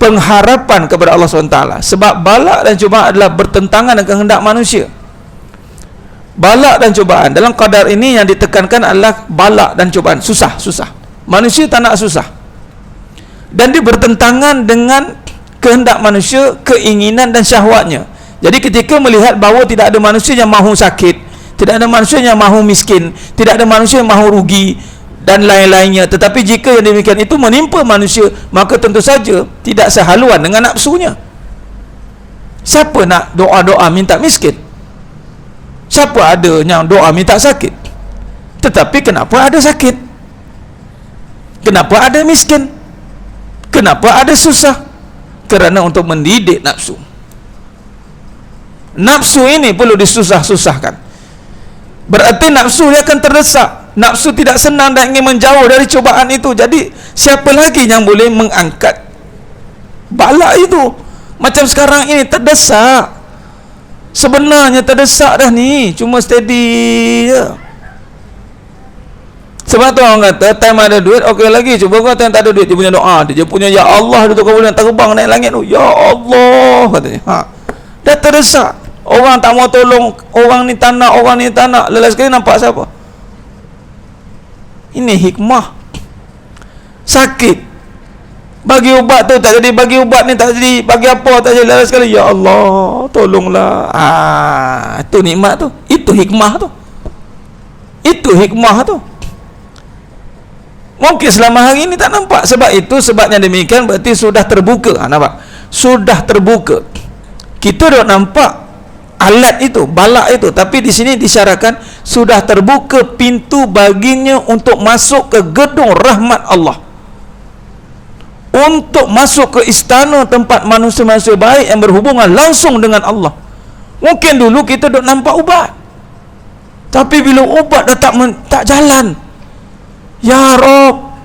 pengharapan kepada Allah SWT. Sebab balak dan cubaan adalah bertentangan dengan kehendak manusia. Balak dan cubaan dalam qadar ini yang ditekankan adalah balak dan cubaan, susah. Manusia tak nak susah, dan dia bertentangan dengan kehendak manusia, keinginan dan syahwatnya. Jadi ketika melihat bahawa tidak ada manusia yang mahu sakit, tidak ada manusia yang mahu miskin, tidak ada manusia yang mahu rugi dan lain-lainnya, tetapi jika yang demikian itu menimpa manusia, maka tentu saja tidak sehaluan dengan nafsunya. Siapa nak doa-doa minta miskin? Siapa ada yang doa minta sakit? Tetapi kenapa ada sakit? Kenapa ada miskin? Kenapa ada susah? Kerana untuk mendidik nafsu. Nafsu ini perlu disusah-susahkan. Berarti nafsu dia akan terdesak. Nafsu tidak senang dan ingin menjauh dari cubaan itu. Jadi siapa lagi yang boleh mengangkat balak itu? Macam sekarang ini terdesak. Sebenarnya terdesak dah ni, cuma steady je. Sebab tu orang kata time ada duit okey lagi, cuba kau time tak ada duit, dia punya doa, dia punya ya Allah, dia tu kau boleh terbang naik langit tu, ya Allah katanya. Dah terdesak. Orang tak mau tolong, orang ni tak nak, lelas sekali nampak siapa? Ini hikmah. Sakit, bagi ubat tu tak jadi, bagi ubat ni tak jadi, bagi apa tak jadi, lelas sekali ya Allah tolonglah. Itu nikmat tu, itu hikmah tu, itu hikmah tu. Mungkin selama hari ini tak nampak. Sebab itu, sebabnya demikian, berarti sudah terbuka. Nampak? Sudah terbuka. Kita dah nampak alat itu, balak itu, tapi di sini disyaratkan sudah terbuka pintu baginya untuk masuk ke gedung rahmat Allah, untuk masuk ke istana tempat manusia-manusia baik yang berhubungan langsung dengan Allah. Mungkin dulu kita duk nampak ubat, tapi bila ubat dah tak jalan, ya Rob,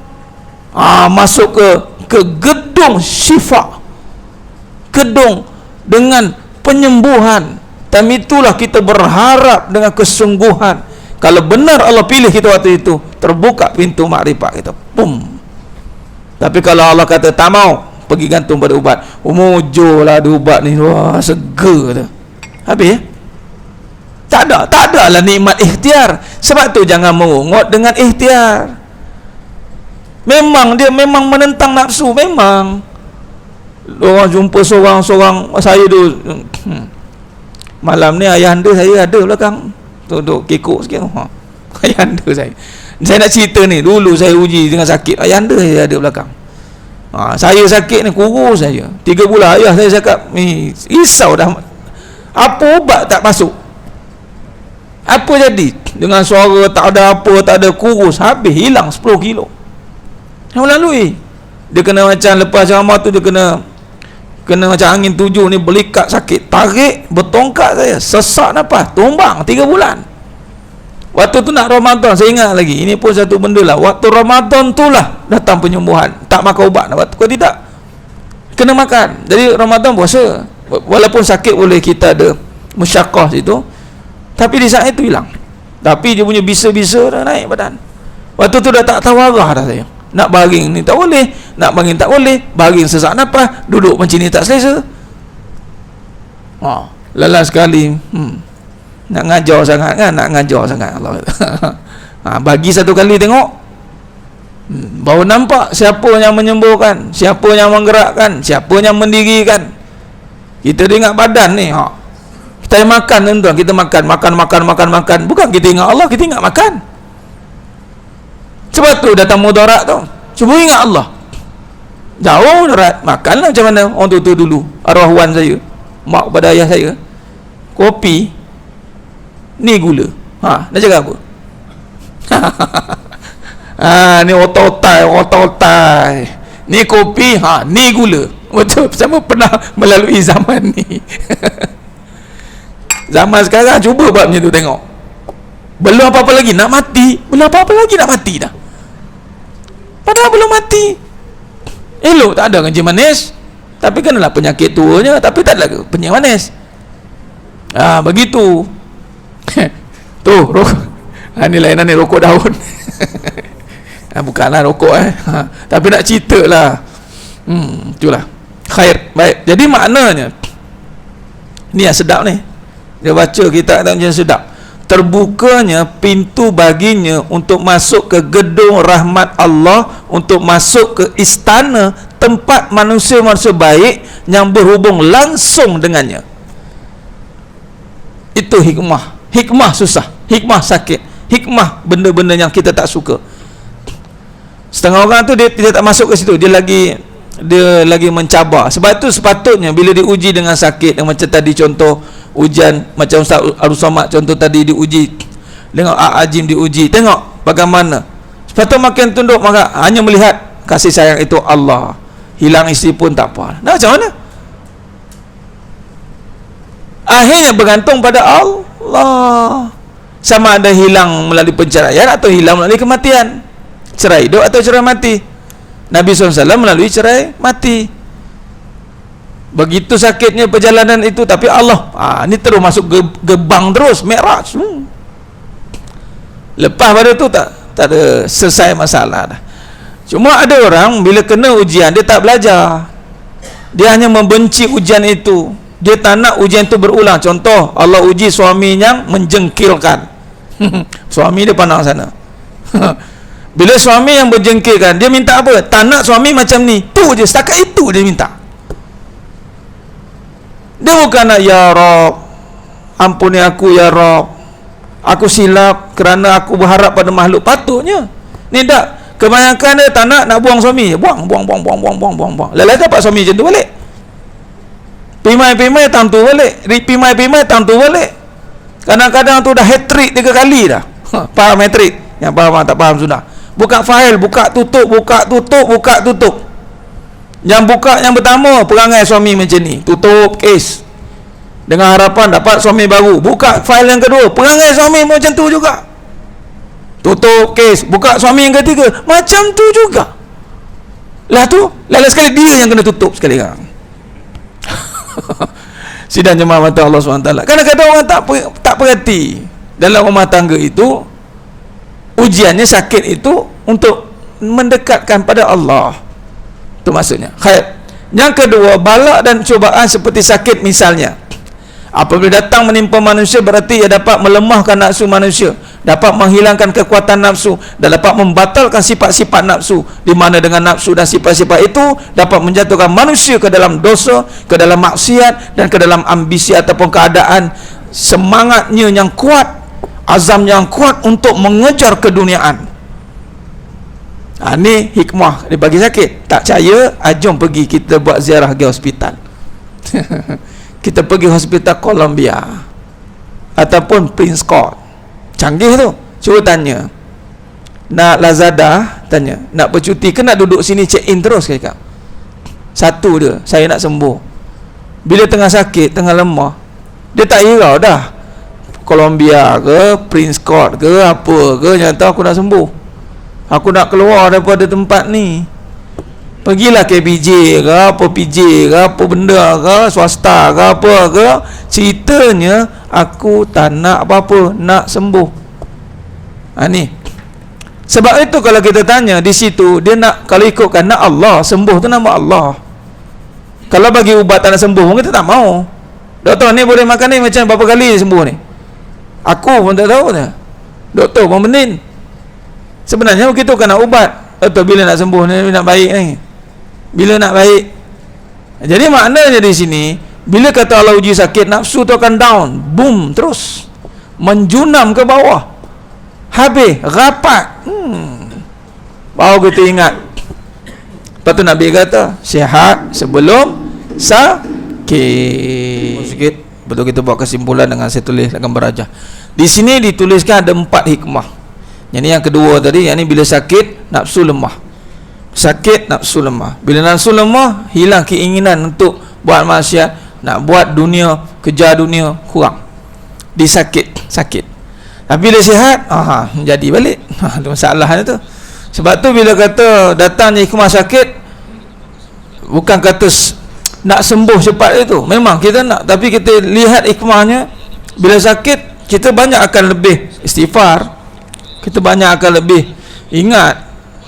masuk ke gedung syifa, gedung dengan penyembuhan. Dan itulah kita berharap dengan kesungguhan. Kalau benar Allah pilih kita waktu itu, terbuka pintu makrifat kita, pum. Tapi kalau Allah kata tak mau, pergi gantung pada ubat, mujurlah ada ubat ni, wah seger tu, habis. Tak ada lah nikmat ikhtiar. Sebab tu jangan merungut dengan ikhtiar. Memang dia memang menentang nafsu. Memang orang jumpa seorang saya tu, malam ni ayahanda saya ada belakang, duduk kekok sikit. Ayahanda saya nak cerita ni, dulu saya uji dengan sakit, ayahanda saya ada belakang. Saya sakit ni kurus saja 3 bulan. Ayah saya cakap ni risau dah, apa ubat tak masuk, apa jadi dengan suara tak ada apa, tak ada, kurus, habis hilang 10 kilo yang melalui. Dia kena macam lepas ceramah tu, dia kena macam angin 7 ni, belikat sakit, tarik bertongkat saya, sesak nafas, tumbang 3 bulan. Waktu tu nak Ramadan, saya ingat lagi, ini pun satu benda lah, waktu Ramadan tu lah datang penyembuhan. Tak makan ubat, kalau tidak kena makan. Jadi Ramadan puasa, walaupun sakit boleh kita ada musyaqqah situ, tapi di saat itu hilang. Tapi dia punya bisa-bisa dah naik badan. Waktu tu dah tak tahu arah dah saya. Nak baring ni tak boleh, nak baring tak boleh, baring sesak nafas, duduk macam ni tak selesa. Lelah sekali. Nak ngajar sangat kan, Allah. Bagi satu kali tengok, baru nampak siapa yang menyembuhkan, siapa yang menggerakkan, siapa yang mendirikan. Kita ingat badan ni, kita makan tuan, kita makan. Bukan kita ingat Allah, kita ingat makan. Sebab tu datang mudarat tu. Cuba ingat Allah. Jauh mudarat. Makanlah macam mana orang tu dulu. Arwah wan saya, mak pada ayah saya, kopi ni gula. Nak cakap apa? Ni otai. Ni kopi, ni gula. Betul, sama pernah melalui zaman ni. Zaman sekarang cuba buat macam tu tengok. Belum apa-apa lagi nak mati dah. Padahal belum mati. Elok tak ada kencing manis, tapi kenalah penyakit tuanya, tapi tak ada penyakit manis. Begitu. Tu rokok. Ni lain ni rokok daun. Bukanlah rokok tapi nak cerita lah. Itulah Khair. Baik. Jadi maknanya ni yang sedap ni. Dia baca kitab macam sedap. Terbukanya pintu baginya untuk masuk ke gedung rahmat Allah, untuk masuk ke istana tempat manusia-manusia baik yang berhubung langsung dengannya. Itu hikmah. Hikmah susah, hikmah sakit, hikmah benda-benda yang kita tak suka. Setengah orang tu dia tak masuk ke situ, dia lagi mencabar. Sebab itu sepatutnya bila diuji dengan sakit, yang macam tadi contoh ujian macam Ustaz Abdul Somad contoh tadi diuji dengan Azim diuji, tengok bagaimana sepatutnya makin tunduk, maka hanya melihat kasih sayang itu Allah. Hilang isteri pun tak apa. Nah, macam mana? Akhirnya bergantung pada Allah. Sama ada hilang melalui penceraian atau hilang melalui kematian. Cerai hidup atau cerai mati. Nabi SAW melalui cerai mati. Begitu sakitnya perjalanan itu, tapi Allah ni terus masuk gebang terus Mi'raj. Lepas pada tu tak ada selesai masalah dah. Cuma ada orang bila kena ujian dia tak belajar. Dia hanya membenci ujian itu. Dia tak nak ujian itu berulang. Contoh Allah uji suami yang menjengkilkan. Suami dia pandang sana. Bila suami yang berjengkilkan, dia minta apa? Tak nak suami macam ni. Tu je, setakat itu dia minta. Dia bukan nak, ya Rabb, ampuni aku ya Rabb, aku silap kerana aku berharap pada makhluk. Patutnya ni tak. Kebanyakan dia tak nak buang suami. Buang. Lepas dapat suami macam tu balik. Pimai tang tu balik. Pimai tang tu balik. Kadang-kadang tu dah hat-trick 3 kali dah. Faham hat-trick? Yang faham tak faham sudah. Buka fail, buka tutup. Yang buka yang pertama, perangai suami macam ni, tutup kes dengan harapan dapat suami baru. Buka fail yang kedua, perangai suami macam tu juga, tutup kes. Buka suami yang ketiga, macam tu juga. Lah tu, lala sekali dia yang kena tutup sekali kan. Sidang jemaah mata Allah SWT. Kadang-kadang orang tak perhati dalam rumah tangga itu. Ujiannya sakit itu untuk mendekatkan pada Allah. Itu maksudnya. Khair. Yang kedua, bala dan cubaan seperti sakit misalnya. Apabila datang menimpa manusia, berarti ia dapat melemahkan nafsu manusia, dapat menghilangkan kekuatan nafsu, dan dapat membatalkan sifat-sifat nafsu, di mana dengan nafsu dan sifat-sifat itu dapat menjatuhkan manusia ke dalam dosa, ke dalam maksiat, dan ke dalam ambisi ataupun keadaan semangatnya yang kuat, azam yang kuat untuk mengejar keduniaan. Ni hikmah dia bagi sakit. Tak percaya, jom pergi kita buat ziarah ke hospital. Kita pergi hospital Columbia ataupun Prince Court, canggih tu. Cuba tanya, nak Lazada, tanya nak bercuti ke nak duduk sini check in terus ke? Satu dia, saya nak sembuh. Bila tengah sakit, tengah lemah, dia tak hirau dah Columbia ke Prince Court ke apa ke, yang tahu aku nak sembuh, aku nak keluar daripada tempat ni. Pergilah KPJ ke apa, PJ ke apa benda ke, swasta ke apa ke, ceritanya aku tak nak apa-apa, nak sembuh. Ni sebab itu kalau kita tanya di situ, dia nak, kalau ikutkan nak Allah, sembuh tu nama Allah. Kalau bagi ubat tak nak sembuh, mungkin kita tak mau. Doktor ni boleh makan ni macam berapa kali sembuh ni? Aku pun tak tahu dah. Doktor pun benin. Sebenarnya begitu kan nak ubat. Doktor bila nak sembuh ni, nak baik ni, bila nak baik. Jadi maknanya di sini, bila kata Allah uji sakit, nafsu tu akan down, boom, terus menjunam ke bawah, habis rapat. Baru kita ingat. Lepas tu Nabi kata, sihat sebelum sakit. Sikit, betul kita buat kesimpulan dengan saya tulis akan berajah. Di sini dituliskan ada 4 hikmah. Yang ni yang kedua tadi, yang ni bila sakit nafsu lemah. Sakit nafsu lemah. Bila nafsu lemah, hilang keinginan untuk buat maksiat, nak buat dunia, kejar dunia, kurang. Sakit. Tapi bila sihat, menjadi balik. Itu masalahnya tu. Sebab tu bila kata datangnya hikmah sakit, bukan kata nak sembuh cepat itu. Memang kita nak, tapi kita lihat hikmahnya. Bila sakit, kita banyak akan lebih istighfar, kita banyak akan lebih ingat,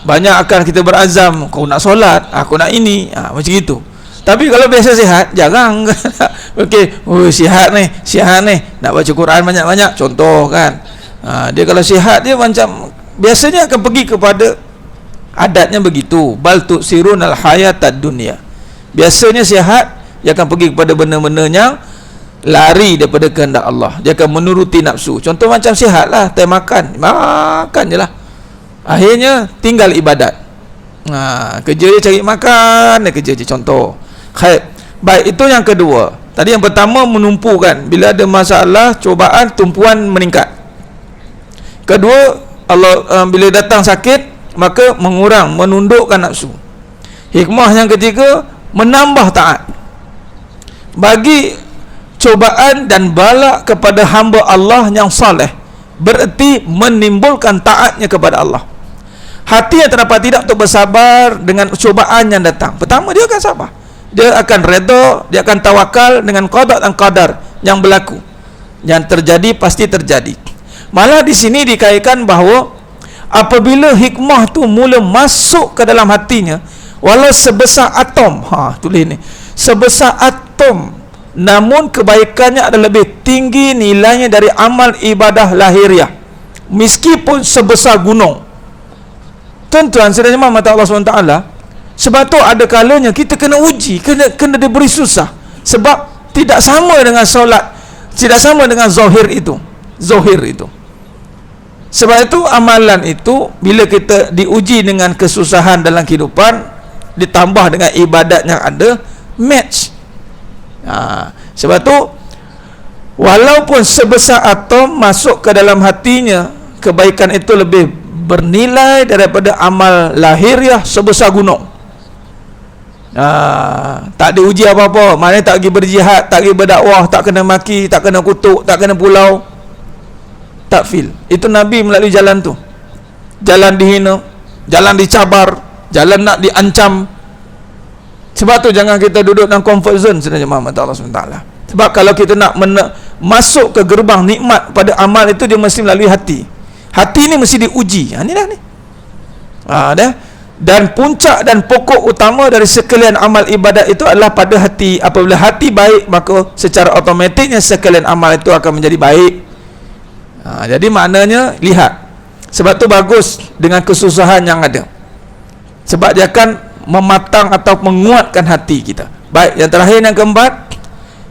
banyak akan kita berazam, aku nak solat, aku nak ini, macam itu. Tapi kalau biasa sihat, jarang. Okey, sihat ni, nak baca Quran banyak-banyak, contoh kan. Dia kalau sihat dia macam biasanya akan pergi kepada adatnya begitu. Bal tu'sirunal hayatad dunya. Biasanya sihat dia akan pergi kepada benda-benda yang lari daripada kehendak Allah. Dia akan menuruti nafsu. Contoh macam sihat lah, time makan je lah. Akhirnya tinggal ibadat. Kerja dia cari makan, dia kerja je, contoh. Baik, itu yang kedua. Tadi yang pertama menumpukan. Bila ada masalah, cubaan, tumpuan meningkat. Kedua, Allah bila datang sakit, maka mengurang, menundukkan nafsu. Hikmah yang ketiga, menambah taat. Bagi cubaan dan bala kepada hamba Allah yang saleh, bererti menimbulkan taatnya kepada Allah. Hati yang terdapat tidak untuk bersabar dengan cubaan yang datang. Pertama, dia akan sabar, dia akan redha, dia akan tawakal dengan qada dan qadar yang berlaku, yang terjadi pasti terjadi. Malah di sini dikaitkan bahawa apabila hikmah tu mula masuk ke dalam hatinya, walau sebesar atom, tulis ni, sebesar atom, namun kebaikannya adalah lebih tinggi nilainya dari amal ibadah lahiriah, meskipun sebesar gunung. Tuan-tuan sedang mata Allah SWT. Sebab tu ada kalanya kita kena uji, kena diberi susah. Sebab tidak sama dengan solat, tidak sama dengan zahir itu. Sebab itu amalan itu bila kita diuji dengan kesusahan dalam kehidupan, ditambah dengan ibadat yang ada, match. Sebab tu walaupun sebesar atom masuk ke dalam hatinya, kebaikan itu lebih bernilai daripada amal lahiriah sebesar gunung. Tak ada uji apa-apa, maknanya tak pergi berjihad, tak pergi berdakwah, tak kena maki, tak kena kutuk, tak kena pulau, tak feel. Itu Nabi melalui jalan tu. Jalan dihina, jalan dicabar, jalan nak diancam. Sebab tu jangan kita duduk dalam comfort zone sebenarnya Muhammad Allah SWT. Sebab kalau kita nak masuk ke gerbang nikmat pada amal itu, dia mesti melalui hati. Hati ni mesti diuji. Ni dah ni. Dah. Dan puncak dan pokok utama dari sekalian amal ibadat itu adalah pada hati. Apabila hati baik, maka secara automatiknya sekalian amal itu akan menjadi baik. Jadi maknanya lihat. Sebab tu bagus dengan kesusahan yang ada. Sebab dia akan mematang atau menguatkan hati kita. Baik, yang terakhir, yang keempat,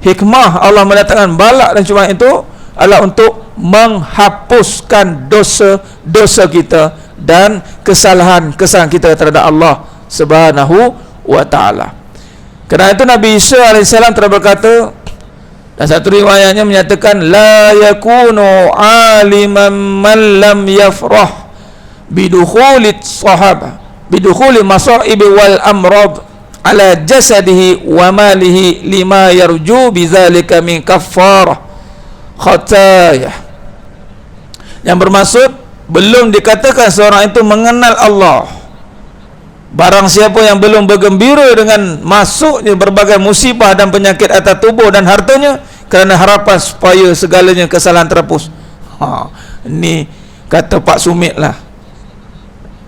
hikmah Allah mendatangkan balak dan cubaan itu adalah untuk menghapuskan dosa-dosa kita dan kesalahan kita terhadap Allah Subhanahu wa ta'ala. Kerana itu Nabi Isa AS telah berkata, dan satu riwayatnya menyatakan, la yakunu aliman man lam yafrah bidukhulit sahabah bidukhuli masaibi wal amrad ala jasadihi wa malihi lima yarju bizalika min kaffarah khatayah. Yang bermaksud, belum dikatakan seorang itu mengenal Allah. Barang siapa yang belum bergembira dengan masuknya berbagai musibah dan penyakit atas tubuh dan hartanya kerana harapan supaya segalanya kesalahan terhapus. Ni kata Pak Sumit lah.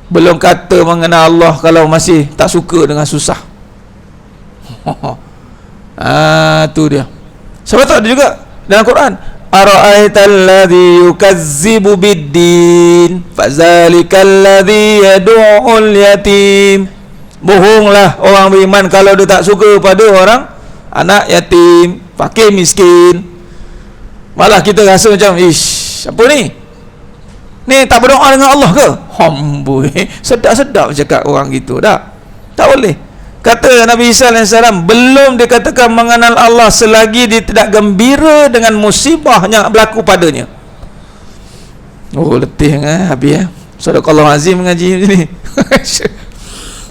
Belum kata mengenal Allah kalau masih tak suka dengan susah. Tu dia. Sebab tu ada juga dalam Quran, ara'aital ladzi yukazzibu biddin fazalikal ladzi yad'ul yatim. Bohonglah orang beriman kalau dia tak suka pada orang anak yatim, fakir miskin. Malah kita rasa macam, ish, apa ni? Ni tak berdoa dengan Allah ke? Amboi, sedap-sedap cakap orang gitu dah. Tak boleh. Kata Nabi Isa AS, belum dikatakan mengenal Allah selagi dia tidak gembira dengan musibah yang berlaku padanya. Oh, letih habis Sadaqallahu azim mengaji ni.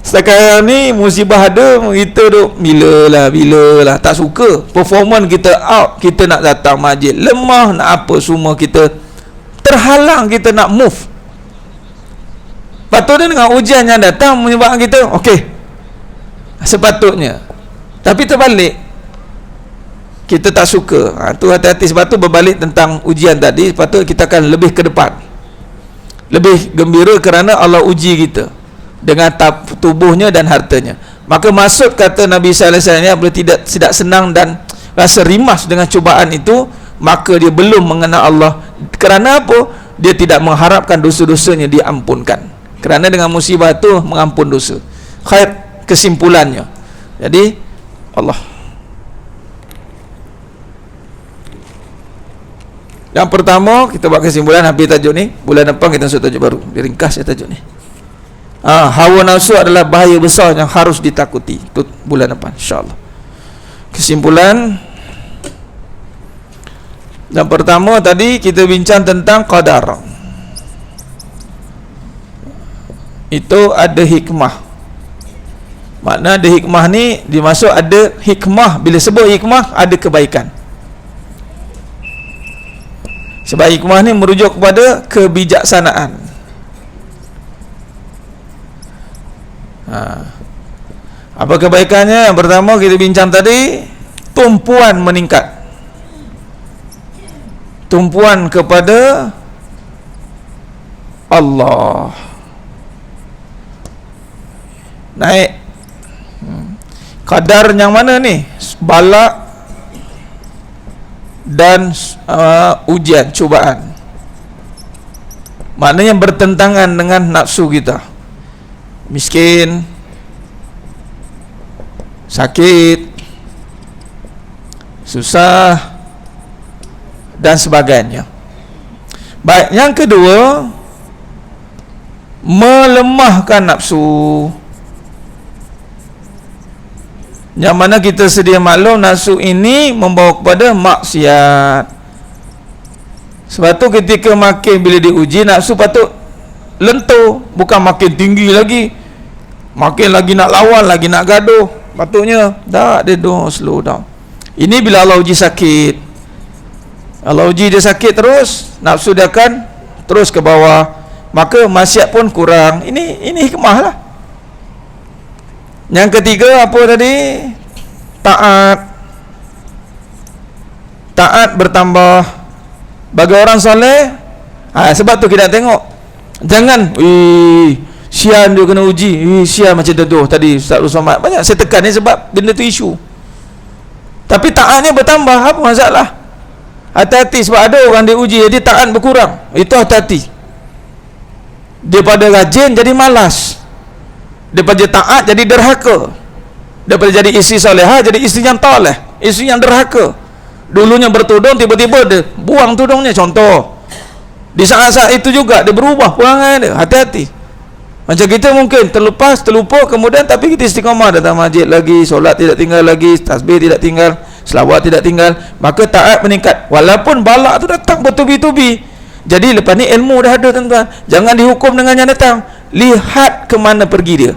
Sekarang ni musibah ada, kita duk bila lah tak suka. Performance kita out, kita nak datang masjid lemah, nak apa semua kita terhalang, kita nak move. Patutnya dengan ujian yang datang menyebabkan kita okey, sepatutnya. Tapi terbalik, kita tak suka. Tu hati-hati. Sebab tu berbalik tentang ujian tadi. Sepatutnya kita akan lebih ke depan, lebih gembira kerana Allah uji kita dengan tubuhnya dan hartanya. Maka maksud kata Nabi sallallahu alaihi wasallam ni, apabila tidak senang dan rasa rimas dengan cubaan itu, maka dia belum mengenal Allah. Kerana apa? Dia tidak mengharapkan dosa-dosanya diampunkan. Kerana dengan musibah itu mengampun dosa. Khair, kesimpulannya. Jadi Allah. Yang pertama, kita buat kesimpulan habis tajuk ni. Bulan depan kita masuk tajuk baru. Dia ringkas ya tajuk ni. Hawa nafsu adalah bahaya besar yang harus ditakuti. Itu bulan depan insya-Allah. Kesimpulan, yang pertama tadi kita bincang tentang qadar. Itu ada hikmah. Makna ada hikmah ni dimaksud ada hikmah. Bila sebut hikmah, ada kebaikan. Sebab hikmah ni merujuk kepada kebijaksanaan. Apa kebaikannya? Yang pertama kita bincang tadi, tumpuan meningkat, tumpuan kepada Allah naik. Kadar yang mana ni? Balak dan ujian, cubaan. Maknanya bertentangan dengan nafsu kita. Miskin, sakit, susah dan sebagainya. Baik, yang kedua, melemahkan nafsu. Yang mana kita sedia maklum nafsu ini membawa kepada maksiat. Sebab tu ketika makin bila diuji, nafsu patut lentur, bukan makin tinggi lagi, makin lagi nak lawan, lagi nak gaduh. Patutnya tak, dia slow down. Ini bila Allah uji sakit. Allah uji dia sakit terus, nafsu dia akan terus ke bawah, maka maksiat pun kurang. Ini hikmah lah. Yang ketiga apa tadi? Taat bertambah bagi orang soleh. Sebab tu kita tengok, jangan sian dia kena uji, sian macam tu tadi Ustaz Somad banyak saya tekan ni sebab benda tu isu. Tapi taatnya bertambah, apa masalah? Hati-hati, sebab ada orang dia uji jadi taat berkurang. Itu hati-hati. Daripada rajin jadi malas, daripada taat jadi derhaka, daripada jadi isteri solehah jadi isteri yang toleh, isteri yang derhaka. Dulunya bertudung, tiba-tiba dia buang tudungnya, contoh. Di saat-saat itu juga dia berubah perangai dia. Hati-hati. Macam kita mungkin terlupa, kemudian tapi kita istiqamah, datang masjid lagi, solat tidak tinggal lagi, tasbih tidak tinggal, selawat tidak tinggal, maka taat meningkat. Walaupun balak tu datang bertubi-tubi. Jadi lepas ni ilmu dah ada, tuan-tuan. Jangan dihukum dengan yang datang. Lihat ke mana pergi dia.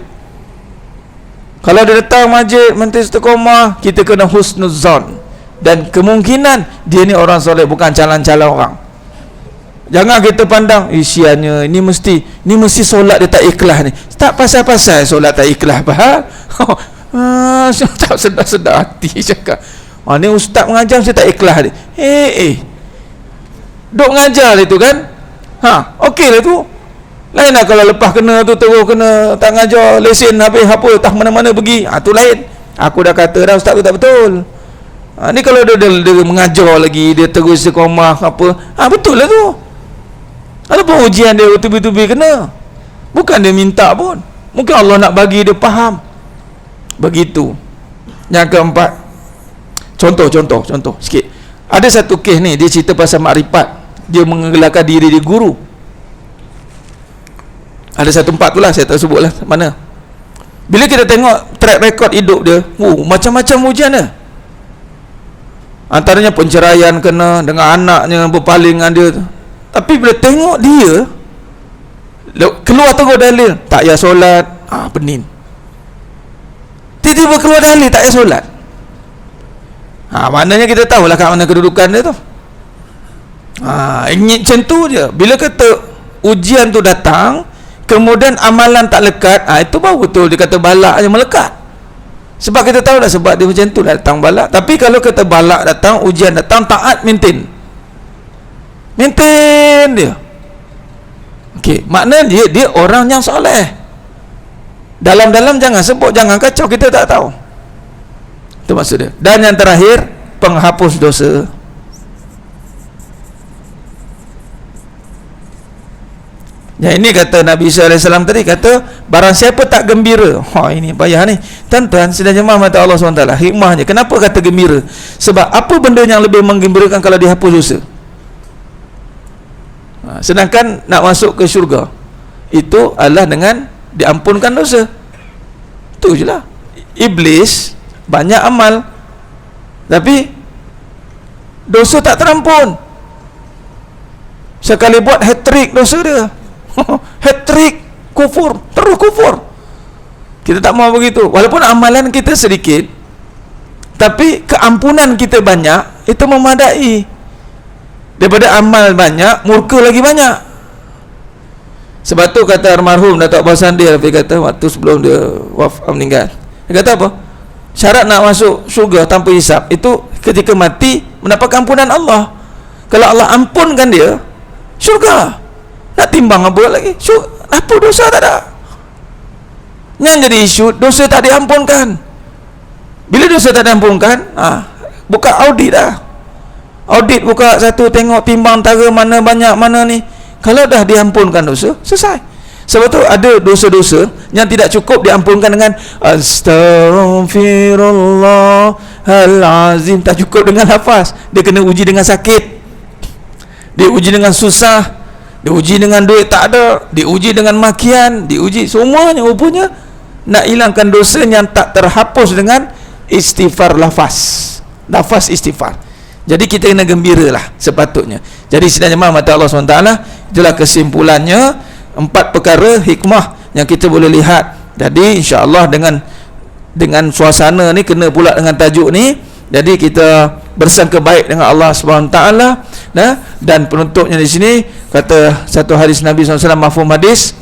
Kalau dia datang masjid, menteri istiqamah, kita kena husnuzan. Dan kemungkinan dia ni orang soleh, bukan calon-calon orang. Jangan kita pandang, isiannya ini mesti solat dia tak ikhlas ni. Tak pasal-pasal solat tak ikhlas apa? Tak sedar-sedar hati cakap. Ni ustaz mengajar mesti tak ikhlas dia. Duk mengajar itu kan? Okey lah tu. Lain lah kalau lepas kena tu terus kena tak mengajar, lesen habis apa, tak mana-mana pergi. Tu lain. Aku dah kata dah ustaz tu tak betul. Ni kalau dia mengajar lagi, dia terus sekomah apa, betul lah tu. Ada pun ujian dia tubi-tubi kena, bukan dia minta pun, mungkin Allah nak bagi dia faham. Begitu. Yang keempat, contoh sikit. Ada satu kes ni, dia cerita pasal makrifat. Dia menggelarkan diri dia guru. Ada satu tempat tu lah, saya tak sebut lah mana. Bila kita tengok track record hidup dia, macam-macam ujian dia. Antaranya penceraian kena, dengan anaknya berpaling dengan dia. Tapi bila tengok dia keluar terus dalil, tak payah solat, pening. Tiba-tiba keluar dalil tak payah solat. Maknanya kita tahulah kat mana kedudukan dia tu. Macam tu je. Bila kata ujian tu datang, kemudian amalan tak lekat, itu baru betul dia kata balak je melekat. Sebab kita tahu dah sebab dia macam tu dah datang balak. Tapi kalau kata balak datang, ujian datang, taat maintain dia. Okey, maknanya dia orang yang soleh. Dalam-dalam jangan sebut, jangan kacau, kita tak tahu. Itu maksudnya. Dan yang terakhir, penghapus dosa. Yang ini kata Nabi SAW tadi, kata barang siapa tak gembira. Ini payah ni tuan-tuan, sedang jemaah mata Allah SWT. Hikmahnya, kenapa kata gembira? Sebab apa benda yang lebih menggembirakan kalau dihapus dosa? Sedangkan nak masuk ke syurga itu adalah dengan diampunkan dosa. Itu je lah. Iblis banyak amal, tapi dosa tak terampun. Sekali buat hat-trick dosa dia. Hat-trick kufur, terus kufur. Kita tak mau begitu. Walaupun amalan kita sedikit, tapi keampunan kita banyak, itu memadai. Daripada amal banyak, murka lagi banyak. Sebab tu kata almarhum Datuk Abbas Sandi, dia kata waktu sebelum dia meninggal, dia kata apa? Syarat nak masuk syurga tanpa hisap itu ketika mati mendapat ampunan Allah. Kalau Allah ampunkan dia, syurga. Nak timbang apa lagi? Apa dosa tak ada? Yang jadi isu, dosa tak diampunkan. Bila dosa tak diampunkan, buka audit dah. Audit buka satu, tengok timbang tara mana banyak, mana ni. Kalau dah diampunkan dosa, selesai. Sebab tu ada dosa-dosa yang tidak cukup diampunkan dengan Astaghfirullahalazim. Tak cukup dengan lafaz. Dia kena uji dengan sakit, dia uji dengan susah, dia uji dengan duit tak ada, dia uji dengan makian, diuji semuanya. Rupanya nak hilangkan dosa yang tak terhapus dengan istighfar lafaz istighfar. Jadi kita kena gembiralah sepatutnya. Jadi sidang jemaah mata Allah SWT, itulah kesimpulannya 4 perkara hikmah yang kita boleh lihat. Jadi insya-Allah dengan suasana ni, kena pula dengan tajuk ni, jadi kita bersangka baik dengan Allah SWT. Dan penutupnya di sini kata satu hadis Nabi SAW, mafhum hadis,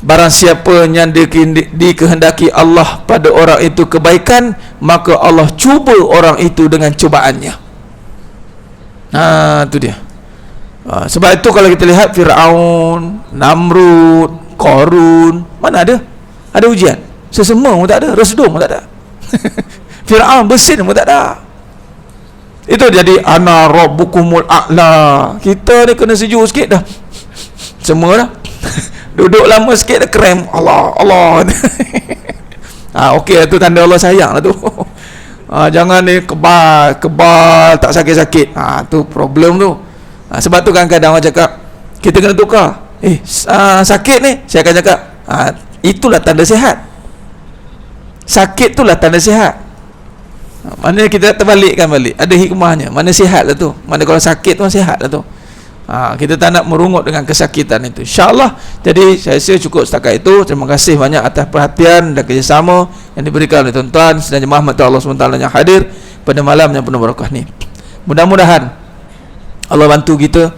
barang siapa yang dikehendaki Allah pada orang itu kebaikan, maka Allah cuba orang itu dengan cubaannya. Itu dia. Sebab itu kalau kita lihat Fir'aun, Namrud, Qarun, mana ada ujian? Sesama pun tak ada, resdung pun tak ada. Fir'aun bersin pun tak ada. Itu jadi ana rabbukumul a'la. Kita ni kena sejuk sikit dah, semua dah. Duduk lama sikit dah krem. Allah. Okey, tu tanda Allah sayang lah tu. Jangan ni kebal tak sakit-sakit. Tu problem tu. Sebab tu kadang-kadang orang cakap kita kena tukar. Sakit ni, saya akan cakap itulah tanda sihat. Sakit itulah tanda sihat. Maknanya kita terbalikkan balik, ada hikmahnya. Mana sihat lah tu, mana kalau sakit tu sihat lah tu. Kita tak nak merungut dengan kesakitan itu, insya-Allah. Jadi saya rasa cukup setakat itu. Terima kasih banyak atas perhatian dan kerjasama yang diberikan oleh tuan-tuan dan jemaah mata Allah SWT yang hadir pada malam yang penuh barakah ni. Mudah-mudahan Allah bantu kita,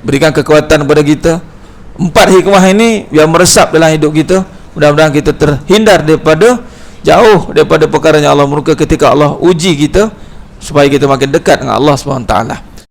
berikan kekuatan kepada kita. 4 hikmah ini yang meresap dalam hidup kita. Mudah-mudahan kita terhindar jauh daripada perkara yang Allah murka ketika Allah uji kita, supaya kita makin dekat dengan Allah SWT.